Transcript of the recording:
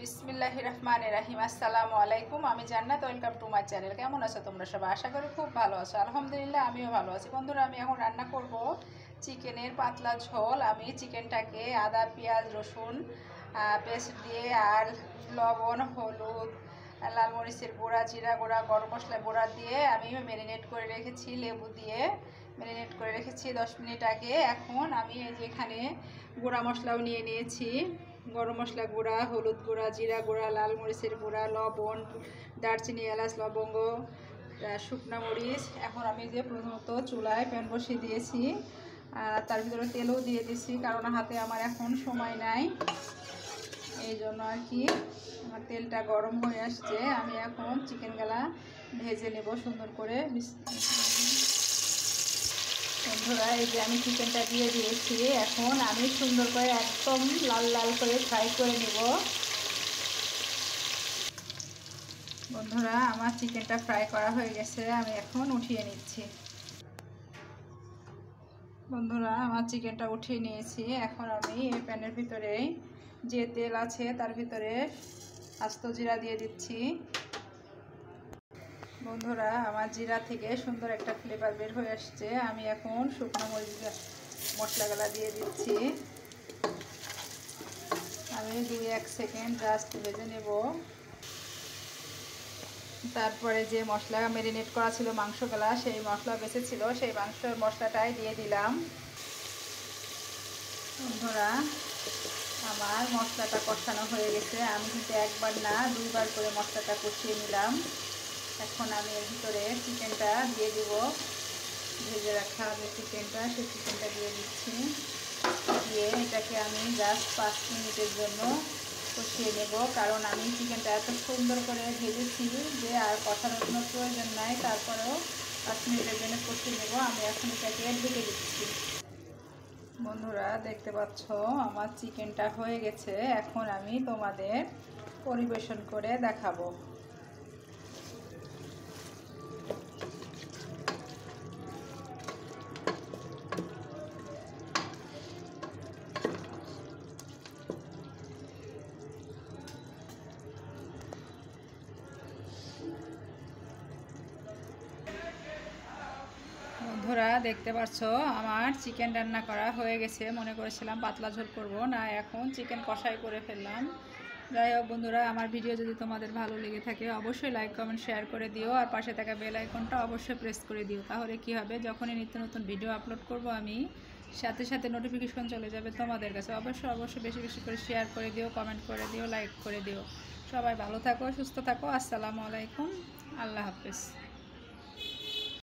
বিসমিল্লাহির রহমানির রহিম। আসসালামু আলাইকুম, আমি জান্নাত। Welcome to my channel. কেমন আছো তোমরা সবাই? আশা করি খুব ভালো আছো। আলহামদুলিল্লাহ আমিও ভালো আছি। বন্ধুরা, আমি এখন রান্না করব চিকেনের পাতলা ঝোল। আমি চিকেনটাকে আদা পেঁয়াজ রসুন পেস্ট দিয়ে আর লবণ হলুদ লাল মরিচের গুঁড়া জিরা গুঁড়া গরম মশলা গুঁড়া দিয়ে আমি ম্যারিনেট করে রেখেছি, লেবু দিয়ে ম্যারিনেট করে রেখেছি 10 মিনিট আগে। এখন আমি এই যে এখানে গুঁড়া মশলাও নিয়ে নিয়েছি, গরম মশলা গুঁড়া হলুদ গুঁড়া জিরা গুঁড়া লাল মরিচের গুঁড়া লবণ দারচিনি এলাচ লবঙ্গ শুকনা মরিচ। এখন আমি যে প্রথমত চুলায় প্যান বসিয়ে দিয়েছি, তার ভিতরে তেলও দিয়ে দিয়েছি, কারণ হাতে আমার এখন সময় নাই, এই জন্য আর কি। আমার তেলটা গরম হয়ে আসছে, আমি এখন চিকেনগুলা ভেজে নেব সুন্দর করে। বন্ধুরা, এই যে আমি চিকেনটা দিয়ে দিয়েছি, এখন আমি সুন্দর করে একদম লাল লাল করে ফ্রাই করে নেব। বন্ধুরা, আমার চিকেনটা ফ্রাই করা হয়ে গেছে, আমি এখন উঠিয়ে নিচ্ছি। বন্ধুরা, আমার চিকেনটা উঠিয়ে নিয়েছি। এখন আমি এই প্যানের ভিতরে যে তেল আছে তার ভিতরে আস্ত জিরা দিয়ে দিচ্ছি। বন্ধুরা, আমার জিরা থেকে সুন্দর একটা ফ্লেভার বের হয়ে আসছে। আমি এখন শুকনো মরিচ মশলাগুলা দিয়ে দিচ্ছি। আমি 2-1 সেকেন্ড জাস্ট ভেজে নেব। তারপরে যে মশলা ম্যারিনেট করা ছিল মাংসগুলা, সেই মশলা বেঁচেছিল, সেই মশলাটাই দিয়ে দিলাম। বন্ধুরা, আমার মশলাটা কষানো হয়ে গেছে। আমি কিন্তু একবার না 2বার করে মশলাটা কষিয়ে নিলাম। এখন আমি এর ভিতরে চিকেনটা দিয়ে দিব, ভেজে রাখা যে চিকেনটা, সেই চিকেনটা দিয়ে দিচ্ছি। দিয়ে এটাকে আমি জাস্ট 5 মিনিটের জন্য কষিয়ে নেব, কারণ আমি চিকেনটা এত সুন্দর করে ভেজেছি যে আর কষানোর কোনো প্রয়োজন নাই। তারপরেও 5 মিনিটের জন্য কষিয়ে নেব। আমি এখন এটাকে ঢেকে দিচ্ছি। বন্ধুরা, দেখতে পাচ্ছ আমার চিকেনটা হয়ে গেছে। এখন আমি তোমাদের পরিবেশন করে দেখাবো। বন্ধুরা, দেখতে পাচ্ছ আমার চিকেন রান্না করা হয়ে গেছে। মনে করেছিলাম পাতলা ঝোল করব না, এখন চিকেন কষাই করে ফেললাম। যাই হোক বন্ধুরা, আমার ভিডিও যদি তোমাদের ভালো লেগে থাকে অবশ্যই লাইক কমেন্ট শেয়ার করে দিও, আর পাশে থাকা বেল আইকনটা অবশ্যই প্রেস করে দিও। তাহলে কি হবে, যখনই নিত্য নতুন ভিডিও আপলোড করব আমি, সাথে সাথে নোটিফিকেশন চলে যাবে তোমাদের কাছে। অবশ্যই বেশি বেশি করে শেয়ার করে দিও, কমেন্ট করে দিও, লাইক করে দিও। সবাই ভালো থাকো, সুস্থ থাকো। আসসালামু আলাইকুম, আল্লাহ হাফেজ।